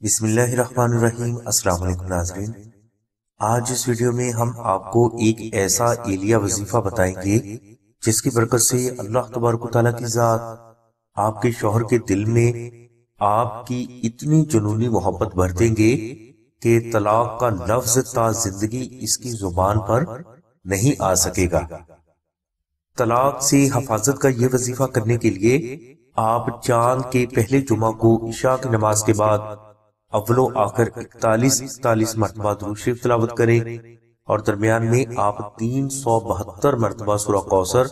بسم اللہ الرحمن الرحیم۔ السلام علیکم ناظرین، آج اس ویڈیو میں ہم آپ کو ایک ایسا ایلیہ وظیفہ بتائیں گے جس کی برکت سے اللہ تبارک و تعالیٰ کی ذات آپ کے شوہر کے دل میں آپ کی اتنی جنونی محبت بھر دیں گے کہ طلاق کا لفظ تا زندگی اس کی زبان پر نہیں آ سکے گا۔ طلاق سے حفاظت کا یہ وظیفہ کرنے کے لیے آپ چاند کے پہلے جمعہ کو عشاء کی نماز کے بعد اول و آخر 41 مرتبہ درود شریف تلاوت کریں، اور درمیان میں آپ 372 مرتبہ سورہ کوثر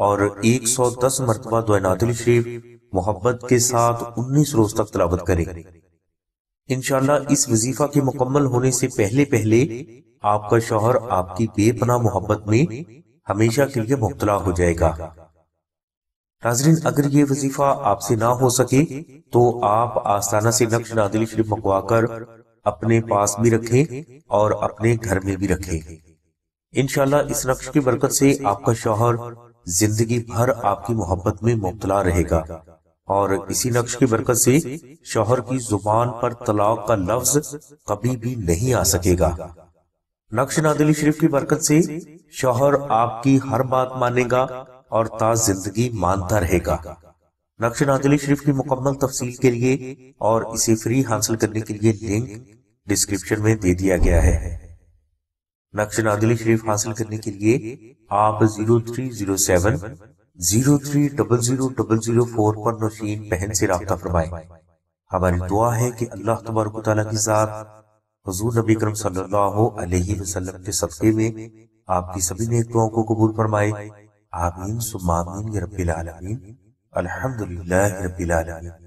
اور 110 مرتبہ دعائے نادل شریف محبت کے ساتھ 19 روز تک تلاوت کریں۔ انشاءاللہ اس وظیفہ کے مکمل ہونے سے پہلے آپ کا شوہر آپ کی بے پناہ محبت میں ہمیشہ کے لیے مبتلا ہو جائے گا۔ ناظرین، اگر یہ وظیفہ آپ سے نہ ہو سکے تو آپ آستانہ سے نقش نادل شریف منگوا کر اپنے پاس بھی رکھیں اور اپنے گھر میں بھی رکھیں۔ انشاءاللہ اس نقش کی برکت سے آپ کا شوہر زندگی بھر آپ کی محبت میں مبتلا رہے گا، اور اسی نقش کی برکت سے شوہر کی زبان پر طلاق کا لفظ کبھی بھی نہیں آ سکے گا۔ نقش نادل شریف کی برکت سے شوہر آپ کی ہر بات مانے گا اور تا زندگی مانتا رہے گا۔ نقش نادل شریف کی مکمل تفصیل کے لیے اور اسے فری حاصل کرنے کے لیے لنک ڈسکرپشن میں دے دیا گیا ہے۔ نقش نادل شریف حاصل کرنے کے لیے آپ 0307 03000004 پر نوشین بہن سے رابطہ فرمائیں۔ ہماری دعا ہے کہ اللہ تبارک و تعالیٰ کی ذات حضور نبی کرم صلی اللہ علیہ وسلم کے صدقے میں آپ کی سبھی نیک دعاؤں کو قبول فرمائے۔ آمین ثم آمین یا رب العالمین۔ الحمدللہ رب العالمین۔